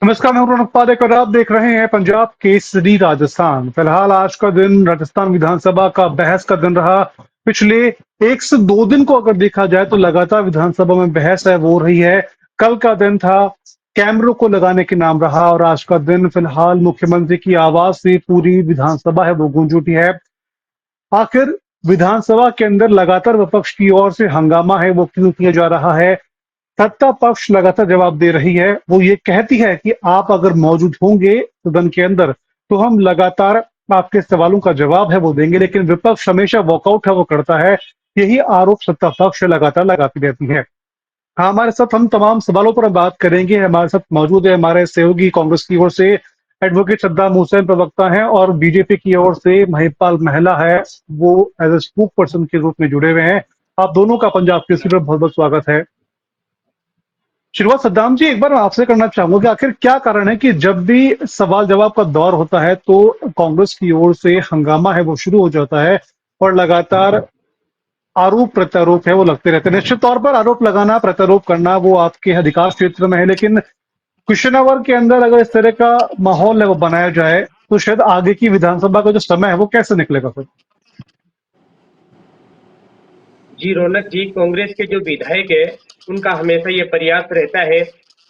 नमस्कार, मैं हूं रौनक पारेख और आप देख रहे हैं पंजाब केसरी राजस्थान। फिलहाल आज का दिन राजस्थान विधानसभा का बहस का दिन रहा। पिछले 1 से 2 दिन को अगर देखा जाए तो लगातार विधानसभा में बहस है वो रही है। कल का दिन था कैमरों को लगाने के नाम रहा और आज का दिन फिलहाल मुख्यमंत्री की आवाज से पूरी विधानसभा है वो गूंज उठी है। आखिर विधानसभा के अंदर लगातार विपक्ष की ओर से हंगामा है वो क्यों किया जा रहा है? सत्ता पक्ष लगातार जवाब दे रही है। वो ये कहती है कि आप अगर मौजूद होंगे सदन के अंदर तो हम लगातार आपके सवालों का जवाब है वो देंगे, लेकिन विपक्ष हमेशा वॉकआउट है वो करता है। यही आरोप सत्ता पक्ष लगातार लगाती रहती है। हाँ, हमारे साथ हम तमाम सवालों पर बात करेंगे। हमारे साथ मौजूद है हमारे सहयोगी कांग्रेस की ओर से एडवोकेट सद्दाम हुसैन प्रवक्ता हैं और बीजेपी की ओर से महिपाल महिला है, वो एज ए स्पूक पर्सन के रूप में जुड़े हुए हैं। आप दोनों का पंजाब केसरी पर बहुत बहुत स्वागत है। शुरुआत सद्दाम जी एक बार मैं आपसे करना चाहूंगा कि आखिर क्या कारण है कि जब भी सवाल जवाब का दौर होता है तो कांग्रेस की ओर से हंगामा है वो शुरू हो जाता है और लगातार आरोप प्रत्यारोप है वो लगते रहते हैं। निश्चित तौर पर आरोप लगाना प्रत्यारोप करना वो आपके अधिकार क्षेत्र में है, लेकिन कुशीनगर के अंदर अगर इस तरह का माहौल है वो बनाया जाए तो शायद आगे की विधानसभा का जो समय है वो कैसे निकलेगा फिर? जी रौनक जी, कांग्रेस के जो विधायक है उनका हमेशा ये प्रयास रहता है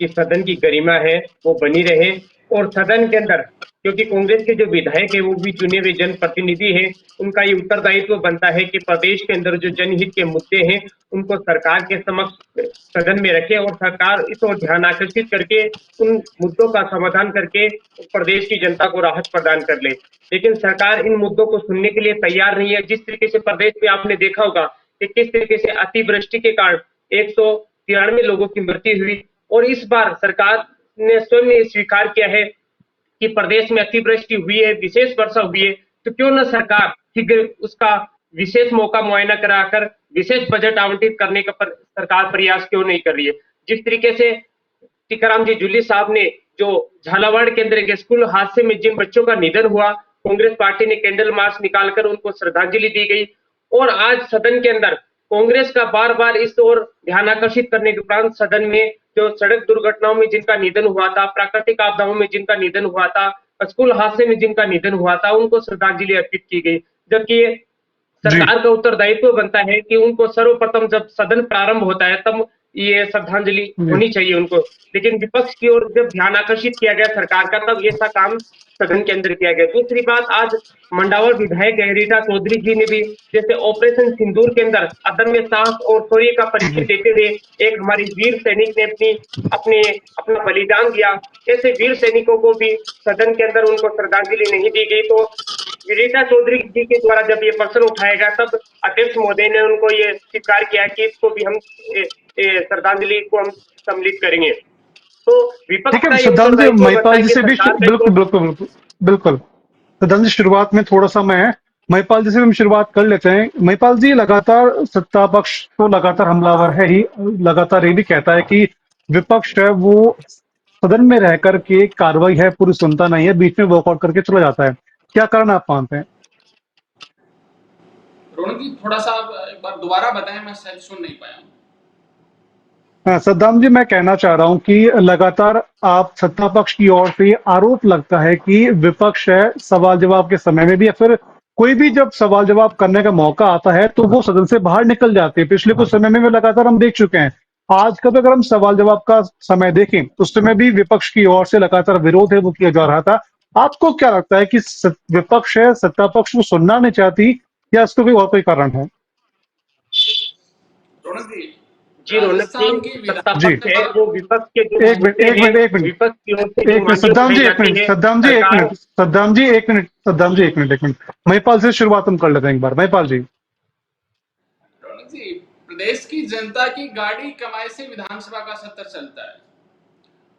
कि सदन की गरिमा है वो बनी रहे। और सदन के अंदर, क्योंकि कांग्रेस के जो विधायक है वो भी चुने हुए जनप्रतिनिधि हैं, उनका ये उत्तरदायित्व बनता है कि प्रदेश के अंदर जो जनहित के मुद्दे हैं उनको सरकार के समक्ष सदन में रखे और सरकार इस ओर ध्यान आकर्षित करके उन मुद्दों का समाधान करके प्रदेश की जनता को राहत प्रदान कर ले। लेकिन सरकार इन मुद्दों को सुनने के लिए तैयार नहीं है। जिस तरीके से प्रदेश में आपने देखा होगा कि किस तरीके से अतिवृष्टि के कारण 193 लोगों की मृत्यु हुई, और इस बार सरकार ने स्वयं ये स्वीकार किया है कि प्रदेश में अतिवृष्टि हुई है, विशेष वर्षा हुई है, तो क्यों न सरकार शीघ्र उसका विशेष मौका मुआयना कराकर विशेष बजट आवंटित करने का सरकार प्रयास क्यों नहीं कर रही है। जिस तरीके से टीकाराम जी जूली साहब ने जो झालावाड़ के अंदर एक स्कूल हादसे में जिन बच्चों का निधन हुआ, कांग्रेस पार्टी ने कैंडल मार्च निकालकर उनको श्रद्धांजलि दी गई। और आज सदन के अंदर कांग्रेस का बार बार इस ओर ध्यान आकर्षित करने के उपरांत सदन में जो सड़क दुर्घटनाओं में जिनका निधन हुआ था, प्राकृतिक आपदाओं में जिनका निधन हुआ था, स्कूल हादसे में जिनका निधन हुआ था, उनको श्रद्धांजलि अर्पित की गई। जबकि जी। सरकार का उत्तरदायित्व बनता है कि उनको सर्वप्रथम जब सदन प्रारंभ होता है तब ये श्रद्धांजलि जी। होनी चाहिए उनको। लेकिन विपक्ष की ओर जब ध्यान आकर्षित किया गया सरकार का, तब ऐसा काम सदन के अंदर किया गया। दूसरी बात, आज मंडावर विधायक रीटा चौधरी जी ने भी जैसे ऑपरेशन सिंदूर के अंदर अदम्य साहस और शौर्य का परिचय जी। देते हुए एक हमारी वीर सैनिक ने अपने अपना बलिदान दिया, ऐसे वीर सैनिकों को भी सदन के अंदर उनको श्रद्धांजलि नहीं दी गई। तो रीटा चौधरी जी के द्वारा जब ये प्रश्न उठाया गया तब अध्यक्ष महोदय ने उनको ये स्वीकार किया कि इसको भी हम श्रद्धांजलि को हम सम्मिलित करेंगे। तो ठीक विपक्ष है, का ये सिद्धांत जी उत्तरदायित्व बनता महिपाल है जी कि से भी सरकार का बिल्कुल जो बिल्कुल बिल्कुल बिल्कुल। सिद्धांत जी शुरुआत में थोड़ा सा मैं महिपाल जी से भी हम शुरुआत कर लेते हैं। महिपाल जी, लगातार सत्ता पक्ष तो लगातार हमलावर है ही, लगातार ये भी कहता है कि विपक्ष है वो सदन में रह करके कार्रवाई है पूरी सुनता नहीं है, बीच में वॉकआउट करके चला जाता है। क्या कारण आप मानते हैं? रोहन जी, थोड़ा सा आप एक बार दोबारा बताएं, मैं शायद सुन नहीं पाया हूं। हाँ, सद्दाम जी, मैं कहना चाह रहा हूं कि लगातार आप सत्ता पक्ष की ओर से ये आरोप लगता है कि विपक्ष है सवाल जवाब के समय में भी या फिर कोई भी जब सवाल जवाब करने का मौका आता है तो वो सदन से बाहर निकल जाते हैं। पिछले कुछ समय में भी लगातार हम देख चुके हैं। आज का भी अगर हम सवाल जवाब का समय देखें तो उस समय भी विपक्ष की ओर से लगातार विरोध है वो किया जा रहा था। आपको क्या लगता है कि विपक्ष है सत्ता पक्ष वो सुनना नहीं चाहती या इसको कोई और कोई कारण है? रोहन जी, जी रौनक जी, राजस्थान की सत्ता जी, पक्ष है विधानसभा। वो विपक्ष के जो एक मिनट मुद्दे एक हैं, मिनट एक मिनट विपक्ष की ओर से जो एक मिनट मांगे सद्दाम उठाई जी, एक जाती मिनट है सद्दाम जी, एक सरकार। मिनट सद्दाम जी, एक मिनट सद्दाम जी, एक मिनट एक मिनट। महिपाल से शुरुआत हम कर लेते हैं एक बार। महिपाल जी। रोहन जी, प्रदेश की जनता की गाड़ी कमाई से विधानसभा का सत्र चलता है,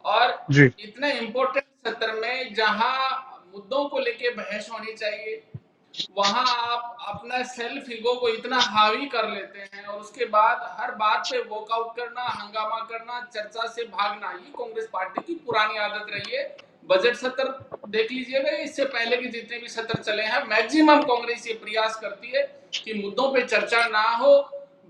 और जी। इतने इंपॉर्टेंट सत्र में जहां मुद्दों को लेके बहस होनी चाहिए, वहां आप अपना सेल्फ ईगो को इतना हावी कर लेते हैं और उसके बाद हर बात पे वॉकआउट करना, हंगामा करना, चर्चा से भागना, ये कांग्रेस पार्टी की पुरानी आदत रही है। बजट सत्र देख लीजिएगा, इससे पहले के जितने भी सत्र चले हैं, मैक्सिमम कांग्रेस ये प्रयास करती है कि मुद्दों पे चर्चा ना हो,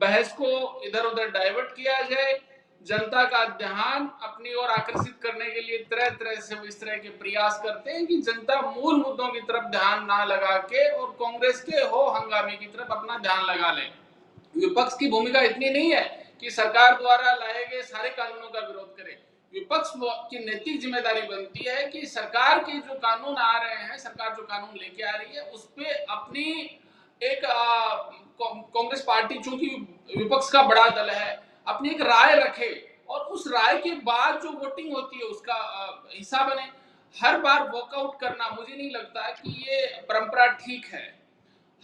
बहस को इधर उधर डाइवर्ट किया जाए, जनता का ध्यान अपनी ओर आकर्षित करने के लिए तरह तरह से वो इस तरह के प्रयास करते हैं कि जनता मूल मुद्दों की तरफ ध्यान ना लगा के और कांग्रेस के हो हंगामे की तरफ अपना ध्यान लगा ले। विपक्ष की भूमिका इतनी नहीं है कि सरकार द्वारा लाए गए सारे कानूनों का विरोध करे। विपक्ष की नैतिक जिम्मेदारी बनती है कि सरकार के जो कानून आ रहे हैं, सरकार जो कानून लेके आ रही है, उस पे अपनी एक कांग्रेस पार्टी चूंकि विपक्ष का बड़ा दल है, अपनी एक राय रखे और उस राय के बाद जो वोटिंग होती है उसका हिस्सा बने। हर बार वॉकआउट करना मुझे नहीं लगता कि ये परंपरा ठीक है।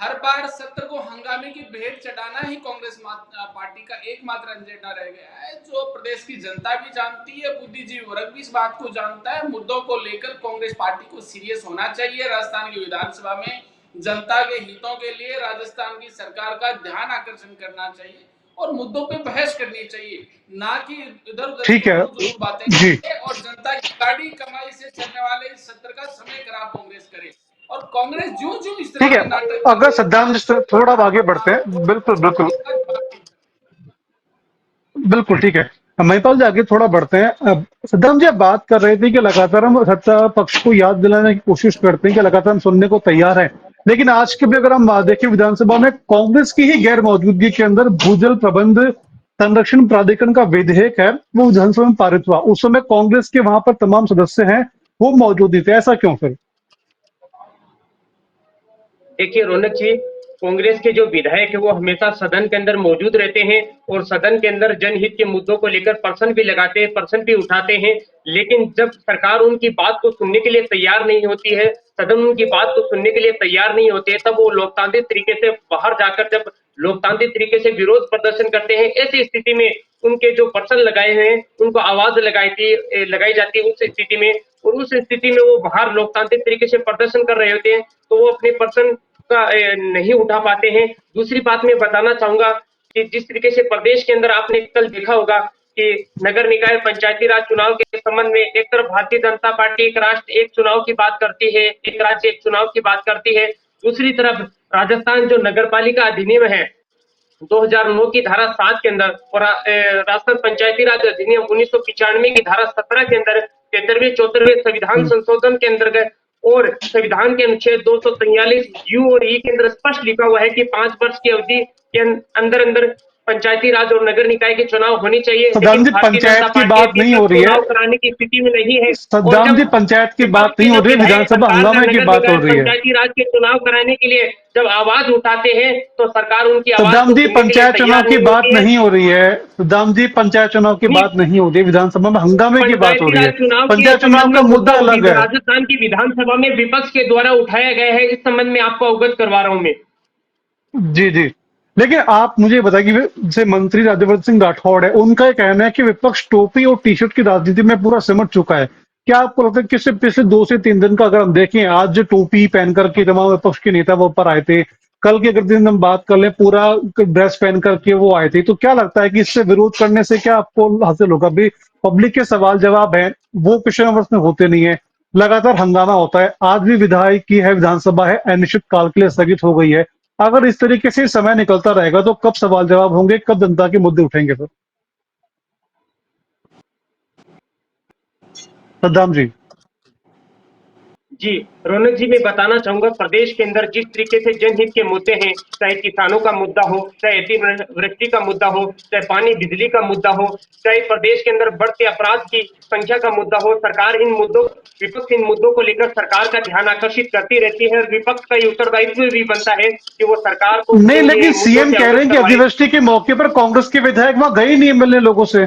हर बार सत्र को हंगामे की भेंट चढ़ाना ही कांग्रेस पार्टी का एकमात्र एजेंडा रह गया है, जो प्रदेश की जनता भी जानती है, बुद्धिजीवी वर्ग भी इस बात को जानता है। मुद्दों को लेकर कांग्रेस पार्टी को सीरियस होना चाहिए। राजस्थान की विधानसभा में जनता के हितों के लिए राजस्थान की सरकार का ध्यान आकर्षण करना चाहिए और मुद्दों पे बहस करनी चाहिए, ना कि इधर उधर ठीक है बातें जी। और जनता की गाड़ी कमाई से चलने वाले इस सत्र का समय खराब कांग्रेस करे। और कांग्रेस जो जो इस तरह ठीक है, के नाटक अगर सद्दाम जिस तरह थोड़ा आगे बढ़ते हैं, बिल्कुल बिल्कुल बिल्कुल ठीक है। महिपाल जी आगे थोड़ा बढ़ते हैं। सद्दाम जी आप बात कर रहे थे कि लगातार हम सत्ता पक्ष को याद दिलाने की कोशिश करते हैं कि लगातार हम सुनने को तैयार हैं, लेकिन आज के भी अगर हम देखें विधानसभा में कांग्रेस की ही गैर मौजूदगी के अंदर भूजल प्रबंध संरक्षण प्राधिकरण का विधेयक है वो विधानसभा में पारित हुआ। उस समय कांग्रेस के वहां पर तमाम सदस्य हैं वो मौजूद ही थे, ऐसा क्यों फिर? देखिए रौनक जी, कांग्रेस के जो विधायक है वो हमेशा सदन के अंदर मौजूद रहते हैं और सदन के अंदर जनहित के मुद्दों को लेकर प्रश्न भी लगाते हैं, प्रश्न भी उठाते हैं। लेकिन जब सरकार उनकी बात को सुनने के लिए तैयार नहीं होती है, सदन उनकी बात को सुनने के लिए तैयार नहीं होते है, तब वो लोकतांत्रिक तरीके से बाहर जाकर जब लोकतांत्रिक तरीके से विरोध प्रदर्शन करते हैं, ऐसी स्थिति में उनके जो प्रश्न लगाए हुए हैं उनको आवाज लगाई जाती है। उस स्थिति में और उस स्थिति में वो बाहर लोकतांत्रिक तरीके से प्रदर्शन कर रहे होते हैं, तो वो अपने प्रश्न का नहीं उठा पाते हैं। दूसरी बात मैं बताना चाहूंगा कि जिस तरीके से प्रदेश के अंदर आपने कल देखा होगा कि नगर निकाय पंचायती राज चुनाव के संबंध में एक तरफ भारतीय जनता पार्टी एक राष्ट्र एक चुनाव की बात करती है, एक राज्य एक चुनाव की बात करती है, दूसरी तरफ राजस्थान जो नगरपालिका अधिनियम है 2009 की धारा 7 के अंदर और राजस्थान पंचायती राज अधिनियम 1995 की धारा 17 के अंदर 73वें 74वें संविधान संशोधन के अंतर्गत और संविधान के अनुच्छेद 243 यू और ई के अंदर स्पष्ट लिखा हुआ है कि 5 वर्ष की अवधि के अंदर अंदर पंचायती राज और नगर निकाय के चुनाव होने चाहिए। सद्दाम लेकिन जी भारतीय जनता पंचायत की पार्टी बात अभी नहीं तक हो रही है। चुनाव कराने की स्थिति में नहीं है। और सद्दाम जब जी पंचायत की विपक्ष बात के नहीं हो जब रही है, विधायक विधानसभा सरकार का हंगामे की नगर बात हो निकाय रही है। पंचायती राज के चुनाव कराने के लिए जब आवाज उठाते हैं तो सरकार उनकी आवाज सद्दाम को जी सुनने के लिए पंचायत चुनाव तैयार की नहीं बात होती है। नहीं हो रही है। सद्दाम जी पंचायत चुनाव की नहीं, बात नहीं हो रही है, विधानसभा में हंगामे की बात हो पंचायती रही राज है। चुनाव के पंचायत चुनाव संबंध में का मुद्दा मुद्दा अलग है। राजस्थान की विधानसभा में विपक्ष के द्वारा उठाया गया है, इस संबंध में आपको अवगत करवा रहा हूं मैं। जी जी। लेकिन आप मुझे बताइए कि जैसे मंत्री राज्यवर्धन सिंह राठौड़ है, उनका ये कहना है कि विपक्ष टोपी और टी शर्ट की राजनीति में पूरा सिमट चुका है। क्या आपको लगता है कि सिर्फ पिछले 2 से 3 दिन का अगर हम देखें, आज जो टोपी पहन करके तमाम विपक्ष के नेता वो ऊपर आए थे, कल के अगर दिन हम बात कर लें पूरा ड्रेस पहन करके वो आए थे, तो क्या लगता है कि इससे विरोध करने से क्या आपको हासिल होगा? अभी पब्लिक के सवाल जवाब है वो क्वेश्चन अवर्स में होते नहीं है, लगातार हंगामा होता है। आज भी विधायक की है विधानसभा है अनिश्चित काल के लिए स्थगित हो गई है। अगर इस तरीके से समय निकलता रहेगा तो कब सवाल जवाब होंगे, कब जनता के मुद्दे उठेंगे फिर? सद्दाम जी। जी रौनक जी, मैं बताना चाहूंगा प्रदेश के अंदर जिस तरीके से जनहित के मुद्दे हैं, चाहे किसानों का मुद्दा हो, चाहे अतिवृष्टि का मुद्दा हो, चाहे पानी बिजली का मुद्दा हो, चाहे प्रदेश के अंदर बढ़ते अपराध की संख्या का मुद्दा हो, सरकार इन मुद्दों विपक्ष इन मुद्दों को लेकर सरकार का ध्यान आकर्षित करती रहती है और विपक्ष का ये उत्तरदायित्व भी बनता है कि वो सरकार को नहीं, इन लेकिन मुद्दों सीएम से कह रहे अवगत हैं कि करवाए। अतिवृष्टि के मौके पर कांग्रेस के विधायक वहां गए ही नहीं मिलने लोगों से।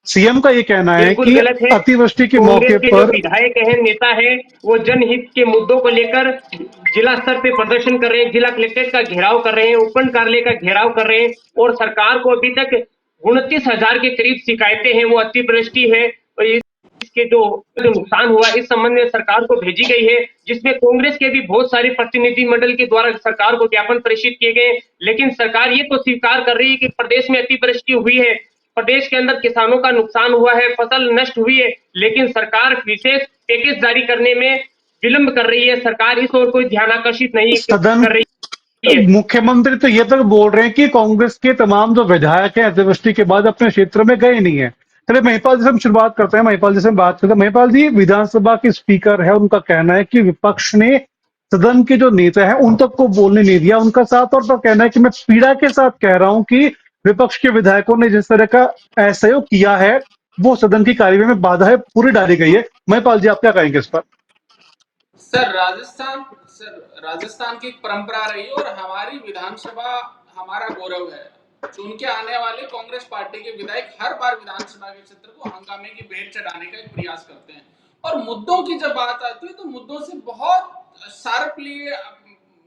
सीएम का ये कहना है बिल्कुल कि गलत है। अतिवृष्टि के कांग्रेस मौके के जो पर विधायक हैं, नेता है, वो जनहित के मुद्दों को लेकर जिला स्तर पे प्रदर्शन कर रहे हैं, जिला कलेक्ट्रेट का घेराव कर रहे हैं, उपखंड कार्यालय का घेराव कर रहे हैं और सरकार को अभी तक 29,000 के करीब शिकायतें हैं, वो अतिवृष्टि है और इसके जो नुकसान हुआ इस संबंध में सरकार को भेजी गई है, जिसमें कांग्रेस के भी बहुत सारे प्रतिनिधिमंडल के द्वारा सरकार को ज्ञापन प्रेषित किए गए। लेकिन सरकार ये तो स्वीकार कर रही है कि प्रदेश में अतिवृष्टि हुई है, प्रदेश के अंदर किसानों का नुकसान हुआ है, फसल नष्ट हुई है, लेकिन सरकार विशेष पैकेज जारी करने में विलंब कर रही है। सरकार इस ओर कोई ध्यान आकर्षित नहीं सदन कर रही मुख्यमंत्री तो ये तक बोल रहे हैं कि कांग्रेस के तमाम जो विधायक हैं अतिवृष्टि के बाद अपने क्षेत्र में गए नहीं है। चलिए महिपाल जी से हम शुरुआत करते हैं, महिपाल जी से हम बात करते हैं। महिपाल जी, विधानसभा के स्पीकर है, उनका कहना है कि विपक्ष ने सदन के जो नेता है उन तक को बोलने नहीं दिया। उनका साफ तौर पर कहना है कि मैं पीड़ा के साथ कह रहा हूं कि विपक्ष के विधायकों ने जिस तरह का असहयोग किया है वो सदन की कार्यवाही में बाधाएं पूरी डाली गई है। महिपाल जी, आप क्या कहेंगे इस पर? सर राजस्थान की एक परंपरा रही है और हमारी विधानसभा हमारा गौरव है। चुन के आने वाले कांग्रेस पार्टी के विधायक हर बार विधानसभा के क्षेत्र को हंगामे की भेंट चढ़ाने का एक प्रयास करते हैं और मुद्दों की जब बात आती है तो मुद्दों से बहुत शार्पली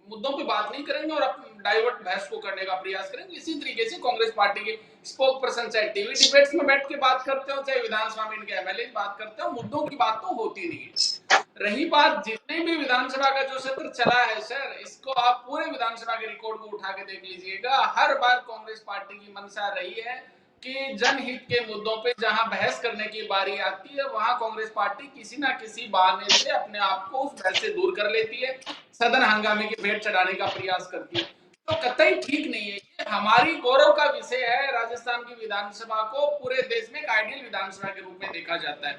मुद्दों पे बात नहीं करेंगे और डाइवर्ट बहस को करने का प्रयास करेंगे। इसी तरीके से कांग्रेस पार्टी के स्पोक पर्सन चाहे टीवी डिबेट्स में बैठ के बात करते हो चाहे विधानसभा में इनके एमएलए बात करते हो, मुद्दों की बात तो होती नहीं है। रही बात जितने भी विधानसभा का जो सत्र चला है सर, इसको आप पूरे विधानसभा के रिकॉर्ड को उठा के देख लीजिएगा। हर बार कांग्रेस पार्टी की मंशा रही है कि जनहित के मुद्दों पे जहां बहस करने की बारी आती है वहां कांग्रेस पार्टी किसी ना किसी बहाने से अपने आप को उस बहस से दूर कर लेती है, सदन हंगामे की भेंट चढ़ाने का प्रयास करती है। तो कतई ठीक नहीं है। ये हमारी गौरव का विषय है। राजस्थान की विधानसभा को पूरे देश में एक आइडियल विधानसभा के रूप में देखा जाता है।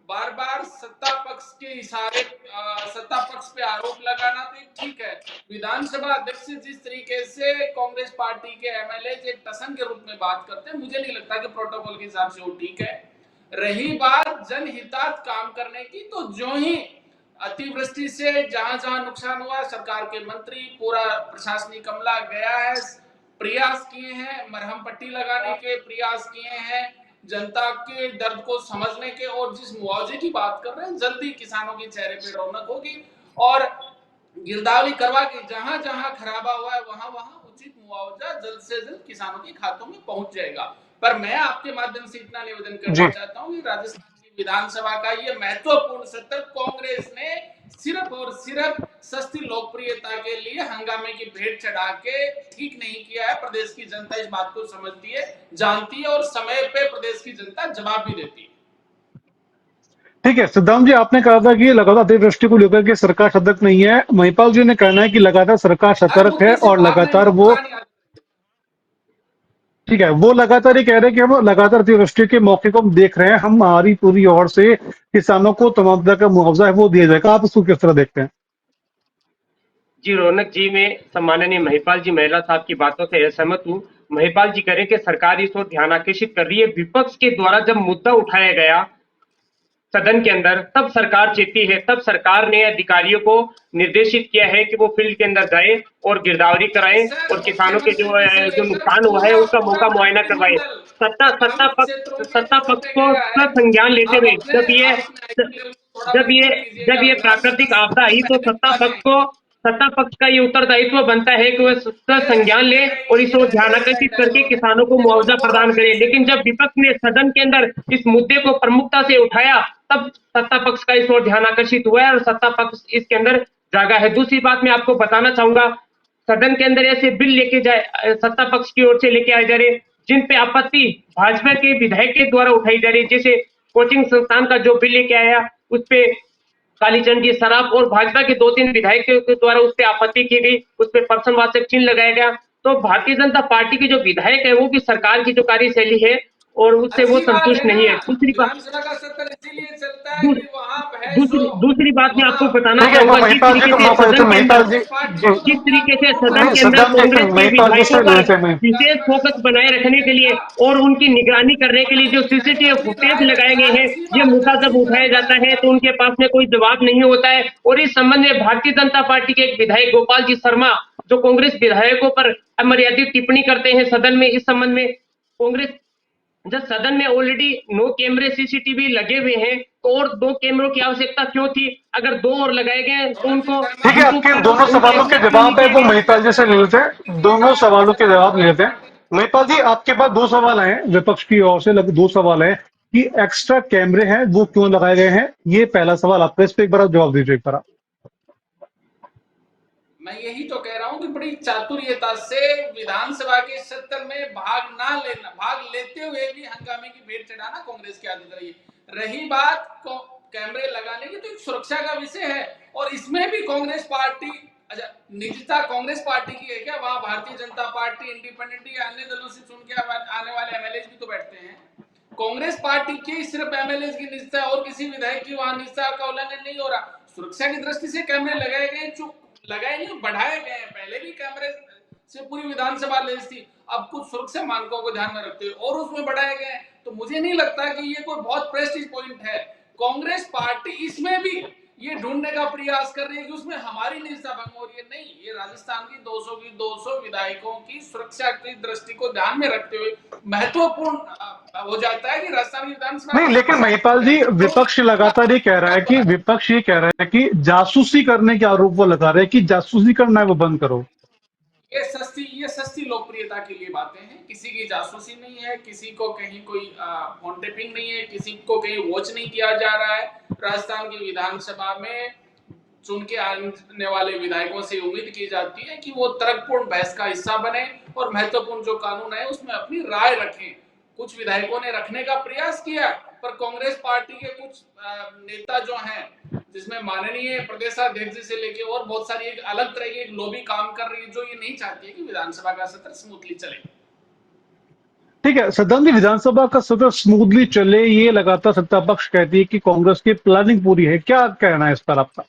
बार बार सत्ता पक्ष के इशारे सत्ता पक्ष पे आरोप लगाना तो ठीक है। विधानसभा अध्यक्ष जिस तरीके से कांग्रेस पार्टी के एमएलए एक टसन के रूप में बात करते हैं, मुझे नहीं लगता कि प्रोटोकॉल के हिसाब से वो ठीक है। रही बात जनहितार्थ काम करने की, तो जो ही अतिवृष्टि से जहां जहां नुकसान हुआ, सरकार के मंत्री पूरा प्रशासनिक अमला गया है, प्रयास किए हैं, मरहम पट्टी लगाने के प्रयास किए हैं, जनता के दर्द को समझने के, और जिस मुआवजे की बात कर रहे हैं जल्दी किसानों के चेहरे पे रौनक होगी और गिरदावरी करवा के जहां जहां खराबा हुआ है वहां वहां उचित मुआवजा जल्द से जल्द किसानों के खातों में पहुंच जाएगा। पर मैं आपके माध्यम से इतना निवेदन करना जी, चाहता हूं कि राजस्थान की विधानसभा का ये महत्वपूर्ण सत्र कांग्रेस ने सिर्फ और सिर्फ सस्ती लोकप्रियता के लिए हंगामे की भेंट चढ़ा के ठीक नहीं किया है। प्रदेश की जनता इस बात को समझती है, जानती है और समय पे प्रदेश की जनता जवाब भी देती है। ठीक है। सिद्धांत जी, आपने कहा था कि लगातार अतिवृष्टि को लेकर के सरकार सतर्क नहीं है। महिपाल जी ने कहना है कि लगातार सरकार हर सतर्क है मुद्दे से और भागना लगातार इनको वो, पुरानी आदत है। ठीक है, वो लगातार ये कह रहे हैं कि हम लगातार अतिवृष्टि के मौके को हम देख रहे हैं, हम हमारी पूरी ओर से किसानों को तमाम तरह का मुआवजा है वो दिया जाएगा। आप इसको किस तरह देखते हैं? जी रौनक जी, मैं सम्माननीय महिपाल जी महिला साहब की बातों से असहमत हूँ। महिपाल जी कह रहे हैं कि सरकार इस ओर ध्यान आकर्षित कर रही है। विपक्ष के द्वारा जब मुद्दा उठाया गया सदन के अंदर, तब सरकार चेती है, तब सरकार ने अधिकारियों को निर्देशित किया है कि वो फील्ड के अंदर जाए और गिरदावरी अरे कराएं सर, और किसानों के मुख्यमंत्री जी से जो लेकर नुकसान हुआ है पूरा उसका पूरा मौका मुआयना करवाए। मंत्रिमंडल सत्ता सत्ता प्रभावित क्षेत्रों पक्ष के सत्ता दौरे पक्ष पे को गया है। संज्ञान लेते हुए आप अपने आईक्यू लेवल को थोड़ा जब ये मजबूत कीजिएगा। जब ये विधानसभा प्राकृतिक आपदा सत्र आई तो पहले दिखा दें। सत्ता पक्ष का ये उत्तरदायित्व बनता है कि वह ये संज्ञान ले और इस ओर ध्यान आकर्षित करके डायलॉग है, किसानों को ये मुआवजा मत बोलो प्रदान करे। मेरे से। लेकिन जब विपक्ष ने सदन के अंदर इस मुद्दे को प्रमुखता से उठाया, तब सत्ता पक्ष का इस ओर ध्यान आकर्षित हुआ है और सत्ता पक्ष इसके अंदर जागा है। दूसरी बात मैं आपको बताना चाहूंगा, सदन के अंदर ऐसे बिल लेके जाए सत्ता पक्ष की ओर से लेके आए जा रहे जिन पे आपत्ति भाजपा के विधायक के द्वारा उठाई जा रही है। जैसे कोचिंग संस्थान का जो बिल लेके आया उस पे कालीचंद जी सराफ और भाजपा के 2-3 विधायक के द्वारा उस पर आपत्ति की गई, उस पर प्रश्नवाचक चिन्ह लगाया गया। तो भारतीय जनता पार्टी के जो विधायक है वो भी सरकार की जो कार्यशैली है और उससे वो अच्छी बात है संतुष्ट ना। नहीं है। विधानसभा का सत्र इसीलिए चलता है दूस, कि वहां बहस हो, दूसरी बात मैं वहां आपको बताना ठीक है, चाहूंगा, जिस महिपाल जी तरीके को से मौका देते सदन हैं। के महिपाल अंदर जी, पार्टी जी, को जिस नुकसान तरीके हो से वो सदन नहीं, के भरपाई अंदर सिद्धांत करेगा। एक कांग्रेस के महिपाल जी से विधायकों पर लेते हैं। विशेष फोकस बनाए रखने के लिए और उनकी निगरानी करने के लिए जो सीसीटीवी फुटेज लगाए गए हैं, अच्छी ये बात है, मुद्दा जब अच्छी उठाया जाता परंपरा है है। तो उनके पास में कोई जवाब नहीं होता है। और इस संबंध में भारतीय जनता पार्टी के एक विधायक गोपाल जी शर्मा जो कांग्रेस विधायकों पर अमर्यादित टिप्पणी करते हैं सदन में, इस संबंध में कांग्रेस जब सदन में ऑलरेडी 9 कैमरे सीसीटीवी लगे हुए हैं तो और 2 कैमरों की आवश्यकता क्यों थी? अगर 2 और लगाए गए तो रौनक जी, उनको ठीक है, धर्मावलंबी आपके यूट्यूब पर दोनों धर्मावलंबी सवालों उनके के अपने अपलोड क्यों नहीं जवाब है अपने वो किए गए? महिपाल जी से ले लेते हैं। दोनों सवालों के जवाब ले लेते हैं। पार्टी। महिपाल जी, आपके पास दो सवाल आए हैं, विपक्ष की ओर से दो सवाल है कि एक्स्ट्रा कैमरे हैं वो क्यों लगाए गए हैं। ये पहला सवाल आपका, इस पे एक बार आप जवाब दीजिए एक बार आप। मैं यही तो कह रहा हूं कि बड़ी चातुर्यता से विधानसभा के सत्र में भाग लेते हुए भी हंगामे की भेंट चढ़ाना कांग्रेस की आदत रही है। रही बात कैमरे लगाने की, तो एक सुरक्षा का विषय है और इसमें भी कांग्रेस पार्टी अच्छा, निजता कांग्रेस पार्टी की है क्या? वहां भारतीय जनता पार्टी, इंडिपेंडेंट या अन्य दलों से चुन के आने वाले एमएलए भी तो बैठते हैं। कांग्रेस पार्टी की सिर्फ एमएलए की निजता है और किसी विधायक की वहां निजता का उल्लंघन नहीं हो रहा। सुरक्षा की दृष्टि से कैमरे लगाए गए, जो लगाए नहीं बढ़ाए गए हैं। पहले भी कैमरे से पूरी विधानसभा लेज थी, अब कुछ सुरक्षा मानकों को ध्यान में रखते हुए और उसमें बढ़ाए गए हैं। तो मुझे नहीं लगता कि ये कोई बहुत प्रेस्टीज पॉइंट है। कांग्रेस पार्टी इसमें भी ये ढूंढने का प्रयास कर रही है कि उसमें हमारी निजता भंग हो रही है। नहीं, ये राजस्थान की 200 विधायकों की सुरक्षा की दृष्टि को ध्यान में रखते हुए महत्वपूर्ण हो जाता है कि राजस्थान की विधानसभा नहीं, कहां लेकिन पर महिपाल जी, विपक्ष लगातार ये कह रहा है कि विपक्ष ये कह रहा है कि जासूसी करने के आरोप वो लगा रहे हैं कि जासूसी करना है वो बंद करो। ये सस्ती लोकप्रियता के लिए बातें हैं। किसी की जासूसी नहीं है, किसी को कहीं कोई फोन टेपिंग नहीं है, किसी को कहीं वॉच नहीं किया जा रहा है। राजस्थान की विधानसभा में चुन के आने वाले विधायकों से उम्मीद की जाती है कि वो तर्कपूर्ण बहस का हिस्सा बने और महत्वपूर्ण जो कानून है उसमें अपनी राय रखें। कुछ विधायकों ने रखने का प्रयास किया, पर कांग्रेस पार्टी के कुछ नेता जो हैं, जिसमें माननीय प्रदेशाध्यक्ष से लेके और बहुत सारी एक अलग तरह की एक लॉबी काम कर रही है, जो ये नहीं चाहती है कि विधानसभा का सत्र स्मूथली चले। ठीक है, सदन की विधानसभा का सत्र स्मूथली चले, ये लगातार सत्ता पक्ष कहती है कि कांग्रेस की प्लानिंग पूरी है। क्या कहना है इस पर आपका?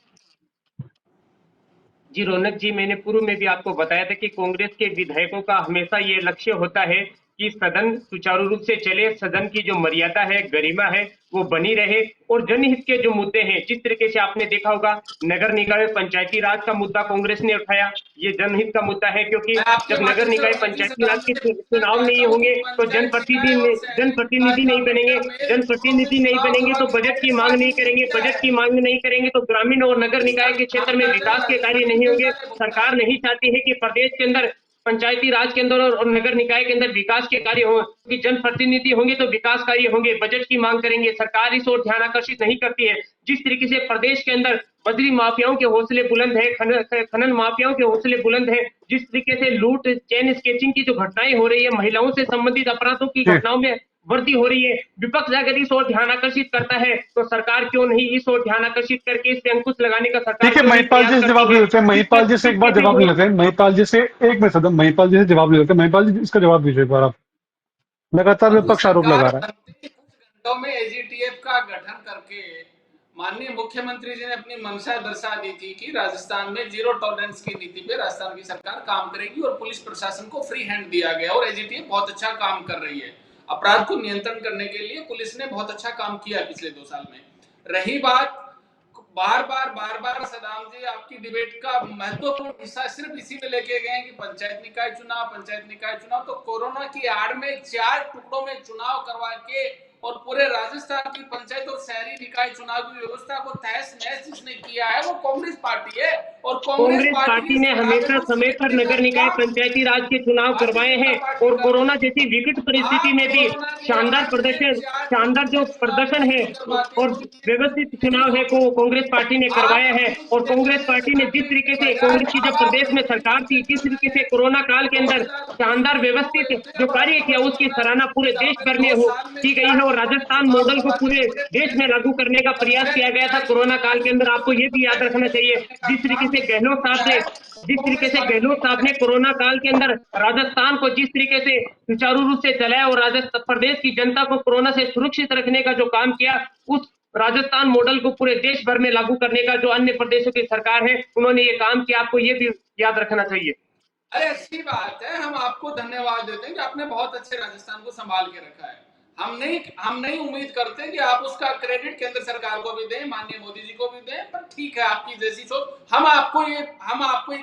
जी रौनक जी, मैंने पूर्व में भी आपको बताया था कि कांग्रेस के विधायकों का हमेशा ये लक्ष्य होता है कि सदन सुचारू रूप से चले, सदन की जो मर्यादा है, गरिमा है, वो बनी रहे और जनहित के जो मुद्दे हैं, जिस तरीके से आपने देखा होगा नगर निकाय पंचायती राज का मुद्दा कांग्रेस ने उठाया, ये जनहित का मुद्दा है क्योंकि मैं आपकी जब बात नगर से निकाय रौनक जी पंचायती राज सदाम के से पूछना चुनाव नहीं चाहता हूँ कि होंगे तो पंचायत निकाय और शहरी निकाय जनप्रतिनिधि का नहीं बनेंगे, बेटा मेल खत्म से जनप्रतिनिधि नहीं चुनाव बनेंगे करवा तो के बजट की कांग्रेस मांग पार्टी नहीं ने करेंगे, किया बजट है। की मांग नहीं करेंगे तो ग्रामीण और नगर निकाय के क्षेत्र में आपका विकास के कार्य राजस्थान नहीं होंगे। निकाय बोलता सरकार है। नहीं चाहती है कि प्रदेश के अंदर पंचायती राज के अंदर और नगर निकाय के अंदर विकास के कार्य हो, कि जनप्रतिनिधि होंगे तो विकास कार्य होंगे, बजट की मांग करेंगे। सरकार इस ओर ध्यान आकर्षित नहीं करती है। जिस तरीके से प्रदेश के अंदर बजरी माफियाओं के हौसले बुलंद है, खनन माफियाओं के हौसले बुलंद है, जिस तरीके से लूट चेन स्केचिंग की जो घटनाएं हो रही है, महिलाओं से संबंधित अपराधों की जी, घटनाओं में वृद्धि हो रही है, विपक्ष अगर इस ओर ध्यान आकर्षित करता है तो सरकार क्यों नहीं इस ओर ध्यान आकर्षित करके इस पे अंकुश लगाने का सरकार ठीक है, क्यों नहीं महिपाल जी प्रयास से करती जवाब ले है? लेते हैं। महिपाल जी से एक बार जिससे जवाब ले जो लेते हैं। महिपाल जी से एक मिनट, सदन महिपाल जी से जवाब ले लेते हैं। महिपाल जी, इसका जवाब दीजिए एक बार आप। लगातार प्रभु, विपक्ष आरोप लगा सरकार रहा है। बनते ही कुछ घंटों में एजीटीएफ का गठन करके माननीय मुख्यमंत्री जी ने अपनी मंशा दर्शा दी थी कि राजस्थान में जीरो टॉलरेंस की नीति पे राजस्थान की सरकार काम करेगी और पुलिस प्रशासन को फ्री हैंड दिया गया और एजीटीएफ बहुत अच्छा काम कर रही है। अपराध को नियंत्रण करने के लिए पुलिस ने बहुत अच्छा काम किया पिछले 2 साल में। रही बात बार बार सदाम जी, आपकी डिबेट का महत्वपूर्ण हिस्सा सिर्फ इसी में लेके गए हैं कि पंचायत निकाय चुनाव। तो कोरोना की आड़ में 4 टुकड़ों में चुनाव करवा के और पूरे राजस्थान की पंचायत और शहरी निकाय चुनाव की व्यवस्था को तहस नहस जिसने किया है वो कांग्रेस पार्टी है। और कांग्रेस कांग्रेस पार्टी पार्टी ने इस हमेशा भागलपुर समय पर स्क्रिप्ट का नगर निकाय काम पंचायती राज के चुनाव भारतीय करवाए जनता हैं पार्टी और कर रही कोरोना है। जैसी विकट परिस्थिति आप में भी कोरोना के शानदार आड़ में प्रदर्शन, 4 शानदार टुकड़ों जो में चुनाव प्रदर्शन है कैसे करवाते और हैं उनकी व्यवस्थित चुनाव है नहीं को होती। कांग्रेस पार्टी ने आप करवाया है। अपनी और कांग्रेस क्षेत्रीय पार्टी ने जिस चलाने तरीके के से बजाय कांग्रेस की जब अब आप प्रदेश में सरकार थी, जिस क्षेत्र तरीके में से कोरोना काल के अंदर 2020 शानदार में क्यों व्यवस्थित गए थे? जो अब कार्य आपको किया उसकी बताना सराहना पूरे कि देश आपने भर में 2 साल में की गई 4 है और टुकड़ों में राजस्थान चुनाव मॉडल को करवा के पूरे पूरे देश प्रदेश में लागू करने का प्रयास पंचायत किया गया था। निकाय की कोरोना काल के चुनावी अंदर आपको ये भी याद व्यवस्था रखना चाहिए, करने का जिस तरीके काम से गहलोत किया साहब ने है जिस तरीके कांग्रेस से पार्टी ने गहलोत किया साहब ने है। कोरोना काल के अंदर राजस्थान को जिस तरीके से सुचारू रूप से चलाया और राजस्थान प्रदेश की जनता को कोरोना से सुरक्षित रखने का जो काम किया, उस राजस्थान मॉडल को पूरे देश भर में लागू करने का जो अन्य प्रदेशों की सरकार है उन्होंने ये काम किया, आपको ये भी याद रखना चाहिए। अरे अच्छी बात है, हम आपको धन्यवाद देते हैं कि आपने बहुत अच्छे राजस्थान को संभाल के रखा है। हम नहीं उम्मीद करते कि आप उसका क्रेडिट केंद्र सरकार को भी दें, माननीय मोदी जी को भी दें, पर ठीक है आपकी जैसी सोच। हम आपको ये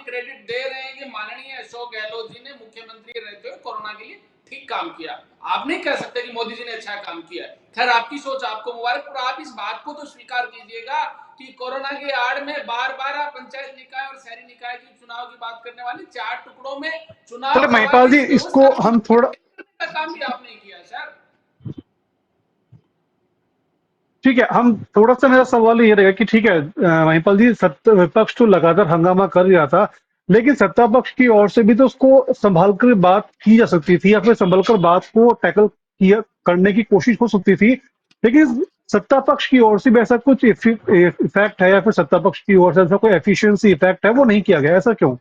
क्रेडिट दे रहे हैं कि माननीय अशोक गहलोत जी ने मुख्यमंत्री रहते हुए कोरोना के लिए ठीक काम किया। आप नहीं कह सकते कि मोदी जी ने अच्छा काम किया है। खैर आपकी सोच, आपको मुबारक, पर आप इस बात को तो स्वीकार कीजिएगा कि कोरोना के आड़ में बार आप पंचायत निकाय और शहरी निकाय की चुनाव की बात करने वाली 4 टुकड़ों में चुनाव चलो करवा महिपाल के जी, इस इसको व्यवस्था को हम थोड़ा करने का काम भी आपने किया सर। ठीक है, हम थोड़ा सा, मेरा सवाल ये रहेगा कि ठीक है, महिपाल जी, सत्ता विपक्ष तो लगातार हंगामा कर रहा था, लेकिन सत्ता पक्ष की ओर से भी तो उसको संभाल कर बात की जा सकती थी या फिर संभल कर बात को टैकल किया करने की कोशिश हो सकती थी। लेकिन सत्ता पक्ष की ओर से भी ऐसा कुछ इफेक्ट है या फिर सत्ता पक्ष की ओर से ऐसा कोई एफिशिएंसी इफेक्ट है वो नहीं किया गया, ऐसा क्यों?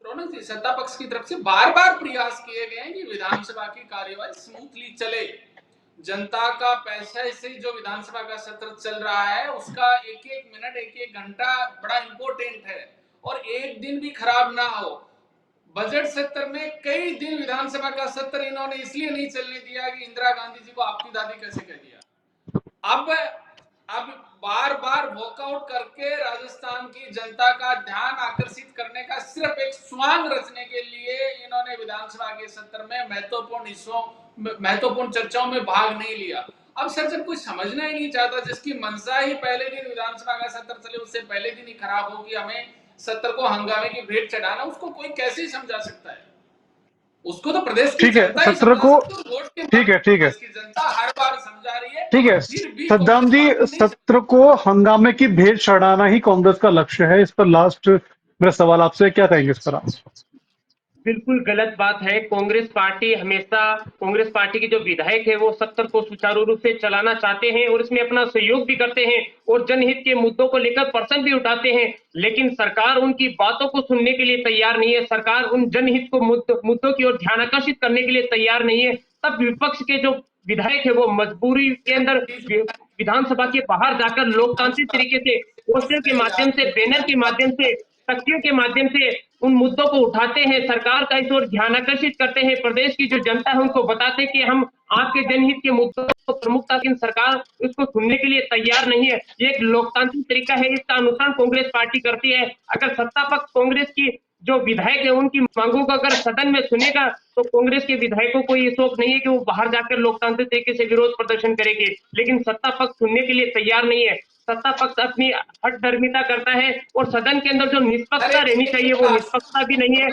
रौनक जी, सत्ता पक्ष की तरफ से बार बार प्रयास किए गए हैं कि विधानसभा की कार्यवाही स्मूथली चले। जनता का पैसा से जो विधानसभा का सत्र चल रहा है उसका एक एक मिनट एक एक घंटा बड़ा इंपॉर्टेंट है और एक दिन भी खराब ना हो। बजट सत्र में कई दिन विधानसभा का सत्र इन्होंने इसलिए नहीं चलने दिया कि इंदिरा गांधी जी को आपकी दादी कैसे कह दिया। अब बार बार वॉकआउट करके राजस्थान की जनता का ध्यान आकर्षित करने का सिर्फ एक स्वांग रचने के लिए इन्होंने विधानसभा के सत्र में महत्वपूर्ण चर्चाओं में भाग नहीं लिया। अब सर जब कोई समझना ही नहीं चाहता, जिसकी मंशा ही पहले दिन विधानसभा का सत्र चले उससे पहले दिन ही खराब हो कि हमें सत्र को हंगामे की भेंट चढ़ाना, उसको कोई कैसे समझा सकता है? उसको तो प्रदेश की ठीक है, जनता ही सत्र समझा को सकती है। वोट के ठीक है, बाद ठीक है, प्रदेश की जनता हर बार समझा रही है, ठीक है। फिर भी सद्दाम कांग्रेस जी, पार्टी नहीं। सत्र को हंगामे की भेंट चढ़ाना ही कांग्रेस का लक्ष्य है। इस पर लास्ट मेरा सवाल आपसे, क्या कहेंगे इस पर आप? बिल्कुल गलत बात है। कांग्रेस पार्टी के जो विधायक है वो सत्र को सुचारू रूप से चलाना चाहते हैं और इसमें अपना सहयोग भी करते हैं और जनहित के मुद्दों को लेकर प्रश्न भी उठाते हैं, लेकिन सरकार उनकी बातों को सुनने के लिए तैयार नहीं है। सरकार उन जनहित को मुद्दों की ओर ध्यान आकर्षित करने के लिए तैयार नहीं है। तब विपक्ष के जो विधायक है वो मजबूरी के अंदर विधानसभा के बाहर जाकर लोकतांत्रिक तरीके से पोस्टर के माध्यम से, बैनर के माध्यम से, तख्तियों के माध्यम से उन मुद्दों को उठाते हैं, सरकार का इस ओर ध्यान आकर्षित करते हैं, प्रदेश की जो जनता है उनको बताते हैं कि हम आपके जनहित के मुद्दों को प्रमुखता, लेकिन सरकार इसको सुनने के लिए तैयार नहीं है। ये एक लोकतांत्रिक तरीका है, इसका अनुसरण कांग्रेस पार्टी करती है। अगर सत्ता पक्ष कांग्रेस की जो विधायक है उनकी मांगों को अगर सदन में सुनेगा तो कांग्रेस के विधायकों को ये शौक नहीं है कि वो बाहर जाकर लोकतांत्रिक तरीके से विरोध प्रदर्शन करेंगे, लेकिन सत्ता पक्ष सुनने के लिए तैयार नहीं है। सत्ता पक्ष अपनी हठधर्मिता करता है और सदन के अंदर जो निष्पक्षता रहनी चाहिए वो निष्पक्षता भी नहीं है।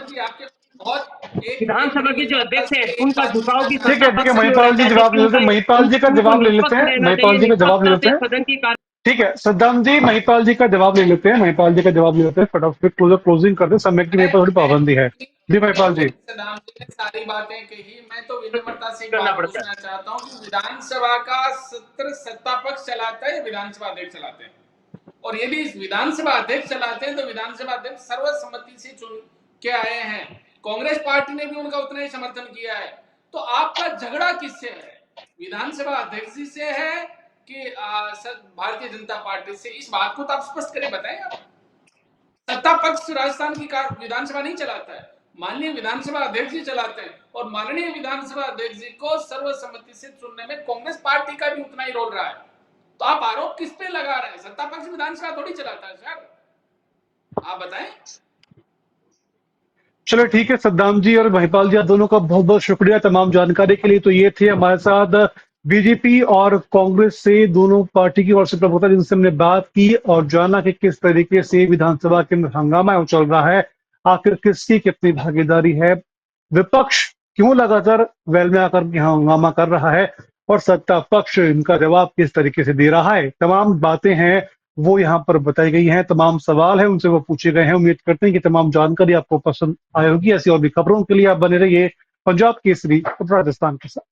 विधानसभा के जो अध्यक्ष है उनका झुकाव भी ठीक सत्ता है, ठीक है, पक्ष की ओर महिपाल रहता जी है, जवाब ले लेकिन लेते हैं। महिपाल जी का उनको जवाब ले लेते निष्पक्ष हैं। रहना महिपाल चाहिए, जी का जवाब ले निष्पक्षता लेते से हैं। सदन की कार्य। ठीक है सद्दाम जी, महिपाल जी का जवाब ले लेते हैं। महिपाल जी का जवाब ले लेते हैं, फटाफट क्लोजिंग करते हैं। समय की मेरे पर थोड़ी पाबंदी है। जी महिपाल जी। सदाम जी ने सारी बातें कही, मैं तो विनम्रता से एक करना बात पड़ता है। पूछना चाहता हूँ कि विधानसभा का सत्र सत्ता पक्ष चलाता है, विधानसभा अध्यक्ष चलाते हैं, और यदि विधानसभा अध्यक्ष चलाते हैं तो विधानसभा अध्यक्ष सर्वसम्मति से चुन के आए हैं। कांग्रेस पार्टी ने भी उनका उतना ही समर्थन किया है, तो आपका झगड़ा किससे है? विधानसभा अध्यक्ष जी से है कि भारतीय जनता पार्टी से? इस बात को तो आप स्पष्ट करें, बताएं आप। सत्ता पक्ष राजस्थान की विधानसभा नहीं चलाता है, माननीय विधानसभा अध्यक्ष जी चलाते हैं, और माननीय विधानसभा अध्यक्ष जी को सर्वसम्मति से चुनने में कांग्रेस पार्टी का भी उतना ही रोल रहा है। तो आप आरोप किस पे लगा रहे हैं? सत्ता पक्ष विधानसभा थोड़ी चलाता है सर, आप बताएं। चलो ठीक है, सद्दाम जी और महिपाल जी, आप दोनों का बहुत बहुत शुक्रिया तमाम जानकारी के लिए। तो ये थे हमारे साथ बीजेपी और कांग्रेस से दोनों पार्टी की ओर से प्रवक्ता, जिनसे हमने बात की और जाना कि किस तरीके से विधानसभा के अंदर हंगामा चल रहा है, आखिर किसकी कितनी भागीदारी है, विपक्ष क्यों लगातार वेल में आकर यहाँ हंगामा कर रहा है और सत्ता पक्ष इनका जवाब किस तरीके से दे रहा है। तमाम बातें हैं वो यहाँ पर बताई गई हैं, तमाम सवाल हैं उनसे वो पूछे गए हैं। उम्मीद करते हैं कि तमाम जानकारी आपको पसंद आई होगी। ऐसी और भी खबरों के लिए आप बने रहिए पंजाब केसरी राजस्थान के साथ।